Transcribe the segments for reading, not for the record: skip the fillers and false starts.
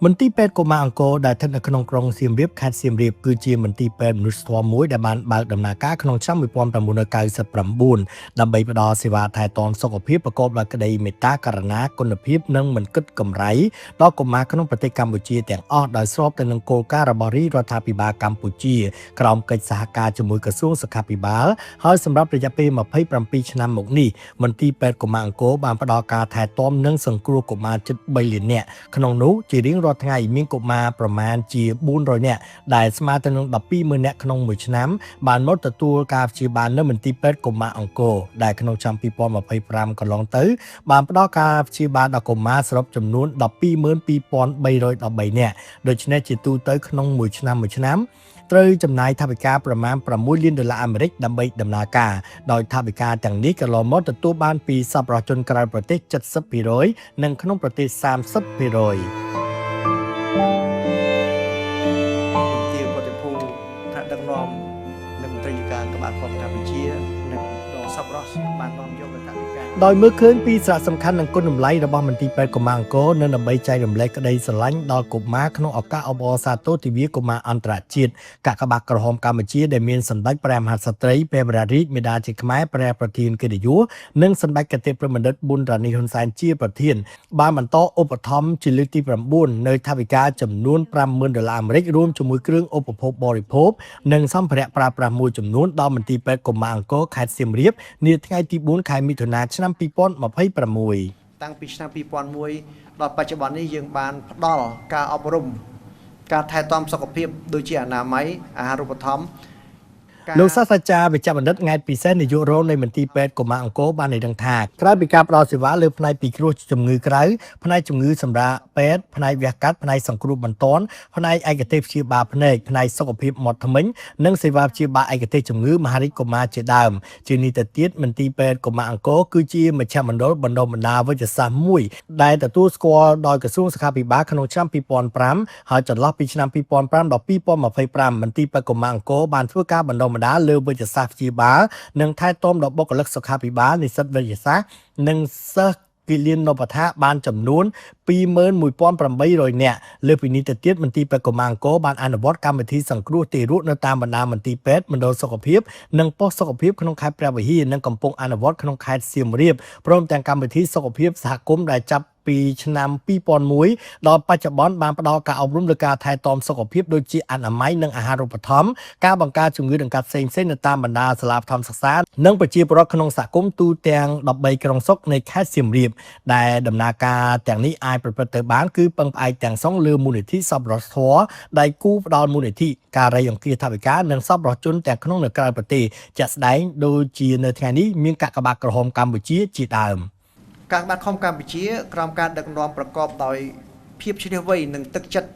មន្ទីរពេទ្យកុមារអង្គរដែលស្ថិតនៅក្នុងក្រុងសៀមរាបខេត្តសៀមរាបគឺជាមន្ទីរពេទ្យមនុស្សធម៌មួយដែលបានបើកដំណើរការក្នុងឆ្នាំ1999ដើម្បីផ្តល់សេវាថែទាំសុខភាពប្រកបដោយក្តីមេត្តាករុណាគុណភាពនិងមិនគិតកម្រៃដល់កុមារក្នុងប្រទេសកម្ពុជាទាំងអស់ដោយស្របទៅនឹងគោលការណ៍របស់រាជរដ្ឋាភិបាលកម្ពុជាក្រោមកិច្ចសហការជាមួយក្រសួងសុខាភិបាលហើយសម្រាប់រយៈពេល27ឆ្នាំមកនេះមន្ទីរពេទ្យកុមារអង្គរបានផ្តល់ការថែទាំនិងសង្គ្រោះកុមារជិត3លាននាក់ក្នុងនោះជារៀងរាល់ថ្ងៃមានកុមារប្រមាណជា400នាក់ដែលស្មើទៅនឹង120,000នាក់ក្នុងមួយឆ្នាំបានមកទទួលការព្យាបាលនៅមន្ទីរពេទ្យកុមារអង្គរដែលក្នុងឆ្នាំ2025កន្លងទៅបានផ្ដល់ការព្យាបាលដល់កុមារសរុបចំនួន122,313នាក់ដូច្នេះជាទូទៅក្នុងមួយឆ្នាំត្រូវចំណាយថវិកាប្រមាណ$6 លានដើម្បីដំណើរការដោយថវិកាទាំងនេះកន្លងមកទទួលបានពីសប្បុរសជនក្រៅប្រទេស 70% និងក្នុងប្រទេស 30%ជាប្រតិភូថ្នាក់ដឹកនាំនិងមន្ត្រីការក្បាលរដ្ឋកម្ពុជានិងដល់សប្បុរសបាននាំយកទៅថវិកាដោយមើលឃើញពីសារៈសំខាន់និងគុណតម្លៃរបស់មន្ទីរពេទ្យកុមារអង្គរនៅដើម្បីចែករំលែកក្តីស្រឡាញ់ដល់កុមារក្នុងឱកាសអបអរសាទរទិវាកុមារអន្តរជាតិកាកបាទក្រហមកម្ពុជាដែលមានសម្ដេចព្រះមហាក្សត្រីព្រះបរមរាជមាតាជាខ្មែរព្រះប្រធានកិត្តិយសនិងសម្ដេចគតិប្របណ្ឌិតប៊ុនរ៉ានីហ៊ុនសែនជាប្រធានបានបន្តឧបត្ថម្ភជាលើកទី9នៅថវិកាចំនួន$50,000រួមជាមួយគ្រឿងឧបភោគបរិភោគនិងសម្ភារៈប្រើប្រាស់មួយចំនួនដល់មន្ទីរពេទ្យកុមារអង្គរខេត្តសៀមរាបនាថ្ងៃទី4ខែមិថុនាឆ្នាំ2026តាំងពីឆ្នាំ2001ដល់បច្ចុប្បន្ននេះយើងបានផ្ដល់ការអប់រំការថែទាំសុខភាពដូចជាអនាម័យអាហារូបត្ថម្ភលោកសាស្ត្រាចារ្យវិជ្ជបណ្ឌិតង៉ែតពិសេសនាយករងនៃមន្ទីរពេទ្យកុមារអង្គរបានឲ្យដឹងថាក្រៅពីការផ្ដល់សេវាលើផ្នែកពិគ្រោះជំងឺក្រៅផ្នែកជំងឺសម្រាប់ពេទ្យផ្នែកវះកាត់ផ្នែកសង្គ្រោះបន្ទាន់ផ្នែកឯកទេសព្យាបាលភ្នែកផ្នែកសុខភាពមាត់ធ្មេញនិងសេវាព្យាបាលឯកទេសជំងឺមហារីកកុមារជាដើមជានេះទៅទៀតមន្ទីរពេទ្យកុមារអង្គរគឺជាមជ្ឈមណ្ឌលបណ្ដុះបណ្ដាលវិទ្យាសាស្ត្រមួយដែលទទួលស្គាល់ដោយក្រសួងសុខាភិបាលក្នុងឆ្នាំ2005ហើយចន្លោះពីឆ្នាំ2005ដល់2025មន្ទីរពេទ្យកុមារអង្គរបានធ្វើការបណ្ដុះបណ្ដាលលើវិទ្យាសាស្ត្រព្យាបាលនិងថែទាំដល់បុគ្គលិកសុខាភិបាលនិស្សិតវិទ្យាសាស្ត្រនិងសិស្សគិលានុបដ្ឋាបានចំនួន21,800 នាក់លើពីនេះទៅទៀតមន្ទីរពេទ្យកុមារអង្គរបានអនុវត្តកម្មវិធីសង្គ្រោះទារកនៅតាមបណ្ដាមន្ទីរពេទ្យមណ្ឌលសុខភាពនិងប៉ុស្តិ៍សុខភាពក្នុងខេត្តព្រះវិហារនិងកំពុងអនុវត្តក្នុងខេត្តសៀមរាបព្រមទាំងកម្មវិធីសុខភាពសហគមន៍ដែលចាប់ពីឆ្នាំ2001ដល់បច្ចុប្បន្នបានផ្ដល់ការអប់រំលើការថែទាំសុខភាពដូចជាអនាម័យនិងអាហារូបត្ថម្ភការបង្ការជំងឺដង្កាត់ផ្សេងៗនៅតាមបណ្ដាសាលាបឋមសិក្សានិងប្រជាពលរដ្ឋក្នុងសហគមន៍ទូទាំង13ក្រុងសុខនៃខេត្តសៀមរាបដែលដំណើរការទាំងនេះអាចប្រព្រឹត្តទៅបានគឺពឹងផ្អែកទាំងស្រុងលើមូលនិធិសប្បុរសធម៌ដែលគូផ្ដល់មូលនិធិការរៃអង្គាសថវិកានិងសប្បុរសជនទាំងក្នុងនិងក្រៅប្រទេសជាក់ស្ដែងដូចជានៅថ្ងៃនេះមានកាកបាទក្រហមកម្ពុជាជាដើមកាកបាទក្រហមកម្ពុជាក្រោមការដឹកនាំប្រកបដោយភាពឈ្លាសវៃនិងទឹកចិត្ត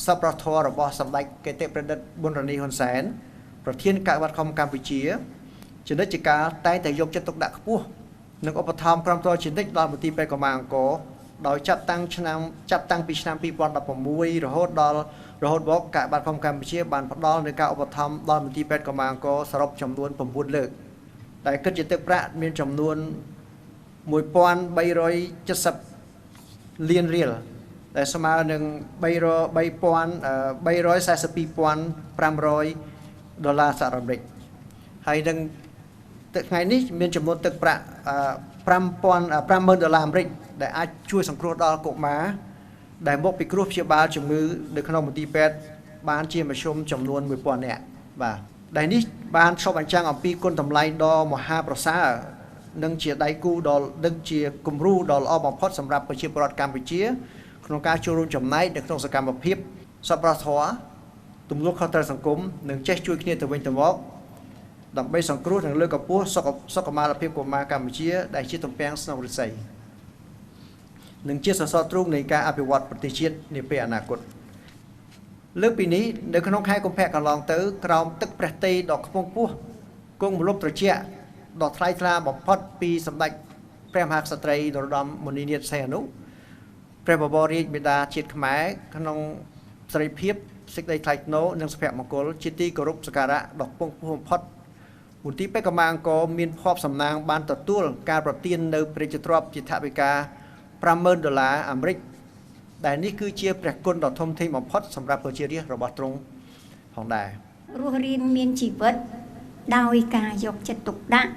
សប្បុរសធម៌របស់សម្ដេចគតិប្រឌិតប៊ុនរ៉ានីហ៊ុនសែនប្រធានកាកបាទក្រហមកម្ពុជាជានិច្ចកាលតែងតែយកចិត្តទុកដាក់ខ្ពស់និងឧបត្ថម្ភក្រុមតជានិច្ចដល់មន្ទីរពេទ្យកុមារអង្គរដោយចាប់តាំងពីឆ្នាំ2016រហូតមកកាកបាទក្រហមកម្ពុជាបានផ្ដល់នូវការឧបត្ថម្ភដល់មន្ទីរពេទ្យកុមារអង្គរសរុបចំនួន9លើកដែលគិតជាទឹកប្រាក់មានចំនួន1,370 លានរៀលដែលស្មើនឹង$342,500សហរដ្ឋអាមេរិកហើយនឹងថ្ងៃនេះមានចំនួនទឹកប្រាក់$50,000អាមេរិកដែលអាចជួយសង្គ្រោះដល់កុមារដែលមកពីគ្រោះព្យាបាលជំងឺនៅក្នុងមន្ទីរពេទ្យបានជាមធ្យមចំនួន1000នាក់បាទដែលនេះបានឆ្លុះបញ្ចាំងអំពីគុណតម្លៃដ៏មហាប្រសើរនិងជាដៃគូដ៏និងជាគំរូដ៏ល្អបំផុតសម្រាប់ប្រជាពលរដ្ឋកម្ពុជាក្នុងការចូលរួមចំណែកនៅក្នុងសកម្មភាពសប្បុរសធម៌ទំនួលខុសត្រូវសង្គមនិងចេះជួយគ្នាទៅវិញទៅមកដើម្បីសង្គ្រោះនិងលើកកម្ពស់សុខុមាលភាពកុមារកម្ពុជាដែលជាទំពាំងស្នងរិស័យនិងជាសសរទ្រូងនៃការអភិវឌ្ឍប្រទេសជាតិនាពេលអនាគតលើកពីនេះនៅក្នុងខែកុម្ភៈកន្លងទៅក្រោមទឹកព្រះទ័យដ៏ខ្ពង់ខ្ពស់គង់ម្លប់ត្រជាក់ដ៏ថ្លៃថ្លាបំផុតពីសម្ដេចព្រះមហាក្សត្រីនរោត្តមមុនិនាថសីហនុព្រះបរមរាជមាតាជាតិខ្មែរក្នុងសេរីភាពសេចក្តីថ្លៃថ្នូរនិងសុភមង្គលជាទីគោរពសក្ការៈដ៏ខ្ពង់ខ្ពស់បំផុតមន្ទីរពេទ្យកុមារអង្គរមានភ័ព្វសំណាងបានទទួលការប្រទាននៅព្រះរាជទ្រព្យជាថវិកា$50,000អាមេរិក ដែលនេះគឺជាព្រះគុណដ៏ធំធេងបំផុតសម្រាប់ប្រជារាស្ត្ររបស់ទ្រង់ផងដែរ រស់រៀនមានជីវិតដោយការយកចិត្តទុកដាក់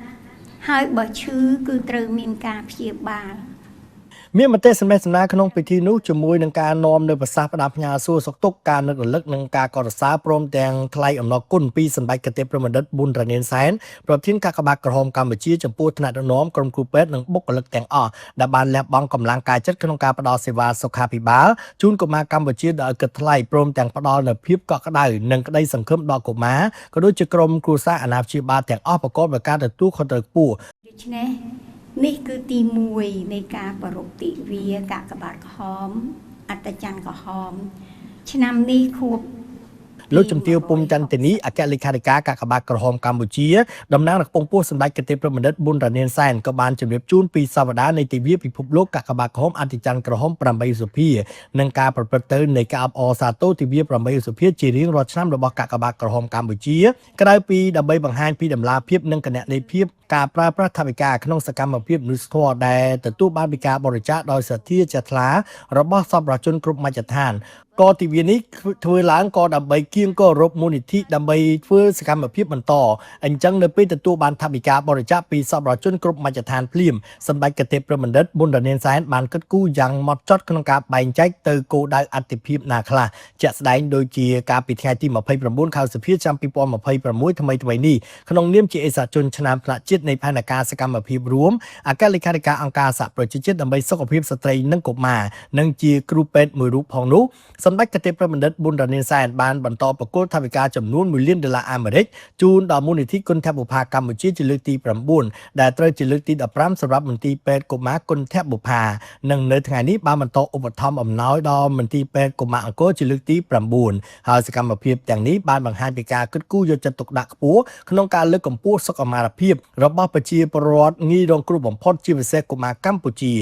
ហើយបើឈឺគឺត្រូវមានការព្យាបាល មានមតិសម្ដែងសម្ដារក្នុងពិធីនោះជាមួយនឹងការនាំនៅប្រសាសន៍ផ្ដាំផ្ញើសួរសុខទុក្ខការនឹករលឹកនិងការកោតសរសើរព្រមទាំងថ្លែងអំណរគុណពីសម្ដេចកតេប្រមណ្ឌិតប៊ុនរ៉ានីនសែនប្រធានកាកបាទក្រហមកម្ពុជាចំពោះថ្នាក់ដឹកនាំក្រុមគ្រូពេទ្យនិងបុគ្គលិកទាំងអស់ដែលបានលះបង់កម្លាំងកាយចិត្តក្នុងការផ្តល់សេវាសុខាភិបាលជូនកុមារកម្ពុជាដោយឥតគិតថ្លៃព្រមទាំងផ្តល់នូវភាពកក់ក្ដៅនិងក្តីសង្ឃឹមដល់កុមារក៏ដូចជាក្រុមគ្រួសារអាណាព្យាបាលទាំងអស់ប្រកបដោយការទទួលខុសត្រូវខ្ពស់ ដូច្នេះនេះគឺទី1នៃការប្រពៃទិវាកាកបាទក្រហមអត្តច័ន្ទក្រហមឆ្នាំនេះខួប លោកជំទាវពុំចន្ទនីអគ្គលេខាធិការកាកបាទក្រហមកម្ពុជាតំណាងកំពង់ពោះសម្ដេចកតេប្រមណ្ឌិតប៊ុនរ៉ានីនសែនក៏បានជម្រាបជូនពីសវតានៃទិវាពិភពលោកកាកបាទក្រហមអត្តច័ន្ទក្រហម8សុភានិងការប្រព្រឹត្តទៅនៃការអបអរសាទរទិវា8សុភាជារៀងរាល់ឆ្នាំរបស់កាកបាទក្រហមកម្ពុជាក្រៅពីដើម្បីបង្ហាញពីដំណាភាពនិងគណនេយ្យភាពការប្រើប្រាស់ថវិកាក្នុងសកម្មភាពមនុស្សធម៌ដែលទទួលបានពីការបរិច្ចាគដោយសទ្ធាជ្រះថ្លារបស់សប្បុរសជនគ្រប់មជ្ឈដ្ឋាន ក៏ទិវានេះធ្វើឡើងក៏ដើម្បីគៀងគោរពមូលនិធិដើម្បីធ្វើសកម្មភាពបន្តអញ្ចឹងនៅពេលទទួលបានថវិកាបរិច្ចាគពីសប្បុរសជនគ្រប់មជ្ឈដ្ឋានភ្លាមសម្ដេចកតេប្រមណ្ឌិតប៊ុនរ៉ានីនសែនបានគិតគូរយ៉ាងម៉ត់ចត់ក្នុងការបែងចែកទៅគោលដៅអតិភិបណាខ្លះជាក់ស្ដែងដូចជាការពីថ្ងៃទី29ខែសុភាឆ្នាំ2026ថ្មីនេះក្នុងនាមជាអេសាជនឆ្នាំថ្នាក់ជាតិនៃផែនការសកម្មភាពរួមអគ្គលេខាធិការអង្គការសហប្រជាជាតិដើម្បីសុខភាពស្ត្រីនិងកុមារនិងជាគ្រូពេទ្យមួយរូបផងនោះ សម្ដេចកតេប្រមណ្ឌិតប៊ុនរ៉ានីនសែនបានបន្តប្រគល់ថវិកាចំនួន$1 លានអាមេរិកជូនដល់មូលនិធិគុណធបុប្ផាកម្ពុជាជាលើកទី9ដែលត្រូវជាលើកទី15សម្រាប់មន្ទីរពេទ្យកុមារគុណធបុប្ផានិងនៅថ្ងៃនេះបានបន្តឧបត្ថម្ភអំណោយដល់មន្ទីរពេទ្យកុមារអង្គរជាលើកទី9ហើយសកម្មភាពទាំងនេះបានបង្ហាញពីការគិតគូរយកចិត្តទុកដាក់ខ្ពស់ក្នុងការលើកកម្ពស់សុខុមាលភាពរបស់ប្រជាពលរដ្ឋងាយរងគ្រោះបំផុតជាពិសេសកុមារកម្ពុជា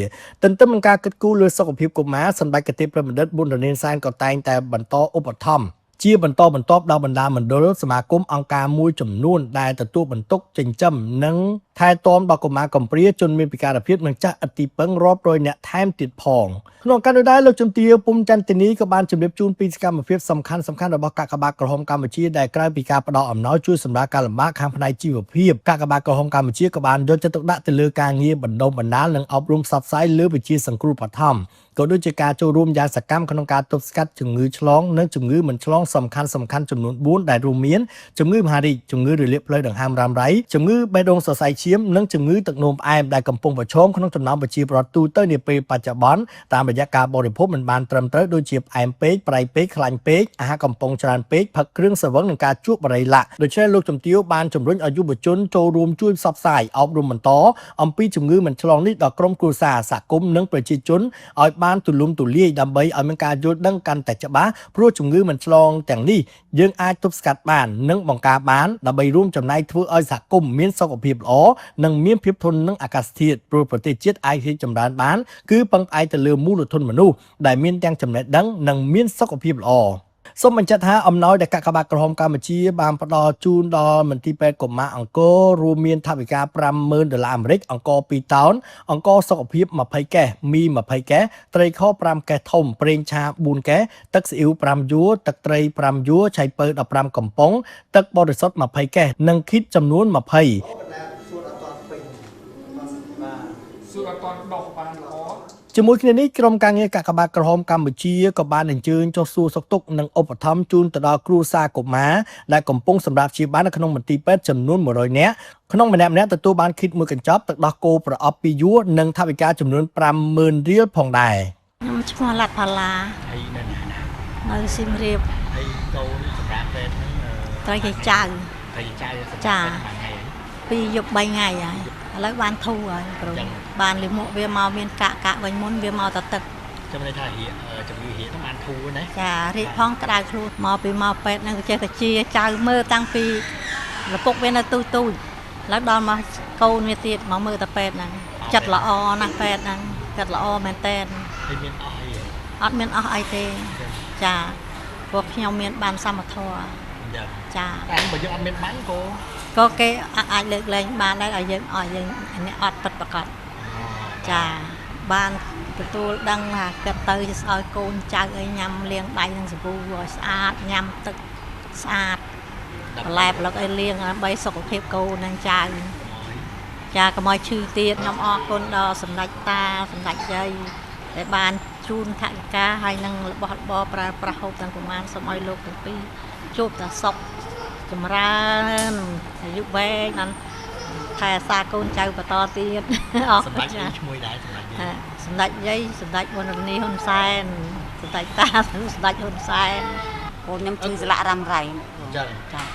ទន្ទឹមនឹងការគិតគូរលើសុខភាពកុមារសម្ដេចកតេប្រមណ្ឌិតប៊ុនរ៉ានីនសែនក៏តែងតែបន្តឧបត្ថម្ភជាបន្តបន្ទាប់ដល់បណ្ដាមណ្ឌលសមាគមអង្គការមួយចំនួនដែលទទួលបន្ទុកចិញ្ចឹមនិងថែទាំដល់កុមារកំព្រាជនមានពិការភាពនិងចាស់ឥតទីពឹងរាប់រយនាក់ថែមទៀតផងក្នុងការនោះដែរលោកជំទាវពុំចន្ទនីក៏បានជម្រាបជូនពីសកម្មភាពសំខាន់ៗរបស់កាកបាទក្រហមកម្ពុជាដែលក្រៅពីការផ្ដល់អំណោយជួយសម្រាប់ការលំបាកខាងផ្នែកជីវភាពកាកបាទក្រហមកម្ពុជាក៏បានយកចិត្តទុកដាក់ទៅលើការងារបណ្ដុំបណ្ដាលនិងអប់រំផ្សព្វផ្សាយលើវិជាសង្គ្រោះបឋមក៏ដូចជាការចូលរួមយ៉ាងសកម្មក្នុងការទប់ស្កាត់ជំងឺឆ្លងនិងជំងឺមិនឆ្លងសំខាន់ចំនួន4ដែលរួមមានជំងឺមហារីកជំងឺរលាកភ្លើងដង្ហើមរ៉ាំរ៉ៃជំងឺបេះដូងសរសៃឈាមនិងជំងឺទឹកនោមផ្អែមដែលកំពុងប្រឈមក្នុងចំណោមប្រជាពលរដ្ឋទូទៅនាពេលបច្ចុប្បន្នតាមរយៈការបរិភោគមិនបានត្រឹមត្រូវដូចជាផ្អែមពេកប្រៃពេកខ្លាញ់ពេកអាហារកំប៉ុងច្រើនពេកផឹកគ្រឿងស្រវឹងនិងការជក់បរិលាក់ដូច្នេះលោកជំទាវបានជំរុញឲ្យយុវជនចូលរួមជួយផ្សព្វផ្សាយអប់រំបន្តអំពីជំងឺមិនឆ្លងនេះដល់ក្រុមគ្រួសារសហគមន៍និងប្រជាជនឲ្យបានទូលំទូលាយដើម្បីឲ្យមានការយល់ដឹងកាន់តែច្បាស់ព្រោះជំងឺមិនឆ្លងទាំងនេះយើងអាចទប់ស្កាត់បាននិងបង្ការបានដើម្បីរួមចំណែកធ្វើឲ្យសហគមន៍មានសុខភាពល្អនិងមានភាពធន់នឹងអាកាសធាតុព្រោះប្រទេសជាតិអាចរីកចម្រើនបានគឺពឹងផ្អែកទៅលើមូលធនមនុស្សដែលមានទាំងចំណេះដឹងនិងមានសុខភាពល្អសូមបញ្ជាក់ថាអំណោយដែលកាកបាទក្រហមកម្ពុជាបានផ្ដល់ជូនដល់មន្ទីរពេទ្យកុមារអង្គររួមមានថវិកា$50,000អាមេរិកអង្គរ2តោនអង្គរសុខភាព20កេសមី20កេសត្រីខ5កេសធំប្រេងឆា4កេសទឹកស៊ីអ៊ីវ5យួរទឹកត្រី5យួរឆៃពៅ15កំប៉ុងទឹកបរិសុទ្ធ20កេសនិងគីតចំនួន20ជាមួយគ្នានេះក្រុមការងារកាកបាទក្រហមកម្ពុជាក៏បានអញ្ជើញចុះសួរសុខទុក្ខនិងឧបត្ថម្ភជូនទៅដល់គ្រួសារកុមារដែលកំពុងសម្រាប់ព្យាបាលនៅក្នុងមន្ទីរពេទ្យចំនួន100នាក់ក្នុងម្នាក់ៗទទួលបានគីតមួយកញ្ចប់ទឹកដោះគោប្រអប់2យួរនិងថវិកាចំនួន$50,000រៀលផងដែរខ្ញុំឈ្មោះឡាត់ផាឡាហើយនៅណានៅសៀមរាបហើយកូនសម្រាប់ពេទ្យហ្នឹងត្រូវគេចៅចាពីយប់3ថ្ងៃហើយឥឡូវបានធូរហើយគ្រូបានលិមកវាមកមានកាក់វិញមុនវាមកតែទឹកចាំន័យថាជំងឺហ្នឹងបានធូរណាចារីកផងក្តៅខ្លួនមកពីមកពេទ្យហ្នឹងចេះតែជាចៅមើលតាំងពីលពុកវានៅទូឥឡូវដល់មកកូនវាទៀតមកមើលតែពេទ្យហ្នឹងចិត្តល្អណាស់ពេទ្យហ្នឹងចិត្តល្អមែនតែនហើយមានអស់អីអត់មានអស់អីទេចាពួកខ្ញុំមានបានសមធម៌ចាតែបើយើងអត់មានបាញ់ក៏គេអាចលើកលែងបានដែរឲ្យយើងឲ្យយើងអ្នកអត់ពិតប្រាកដចា បានទទួលដឹងថាគាត់ទៅស្អោយកូនចៅឲ្យញ៉ាំលាងដៃនឹងសាប៊ូឲ្យស្អាតញ៉ាំទឹកស្អាតបន្លែប្លុកឲ្យលាងដើម្បីសុខភាពកូននិងចៅចាកុំឲ្យឈឺទៀតខ្ញុំអរគុណដល់សម្ដេចតាសម្ដេចយាយដែលបានជូនថវិកាហើយនឹងរបស់របរប្រើប្រាស់ហូបទាំងប្រមាណសូមឲ្យលោកទាំងពីរជួបតែសុខចម្រើនអាយុវែងបានថែរក្សាកូនចៅបន្តទៀតអរគុណចាឈ្មោះដែរសម្ដេចយាយសម្ដេចវណ្ណនីហ៊ុនសែនសម្ដេចតាសម្ដេចហ៊ុនសែនខ្ញុំជឿស្លាក់រ៉ាំរ៉ៃចា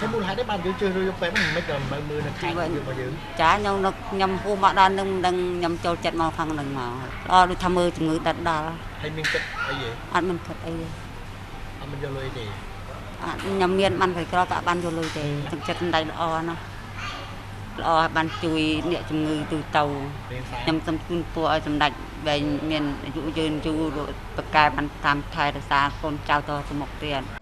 តែមូលហេតុនេះបានយើងជឿរឿងពេកមិនមិនក៏មើលនៅខេត្តយើងរបស់យើងចាខ្ញុំហួសមកដល់នឹងខ្ញុំចូលចិត្តមកខាងនឹងមកល្អដូចថាមើលជំងឺដិតដល់ហើយមានគិតអីទេអត់មានគិតអីទេអត់មានយកលុយទេខ្ញុំមានបានក្រក៏បានយកលុយទេទឹកចិត្តសម្ដេចល្អណាស់ល្អបានជួយអ្នកជំងឺទូទៅខ្ញុំសូមជូនពរឲ្យសម្ដេចបែងមានអាយុយឺនយូរប្រកែបានតាមថែរក្សាកូនចៅតទៅមុខទៀត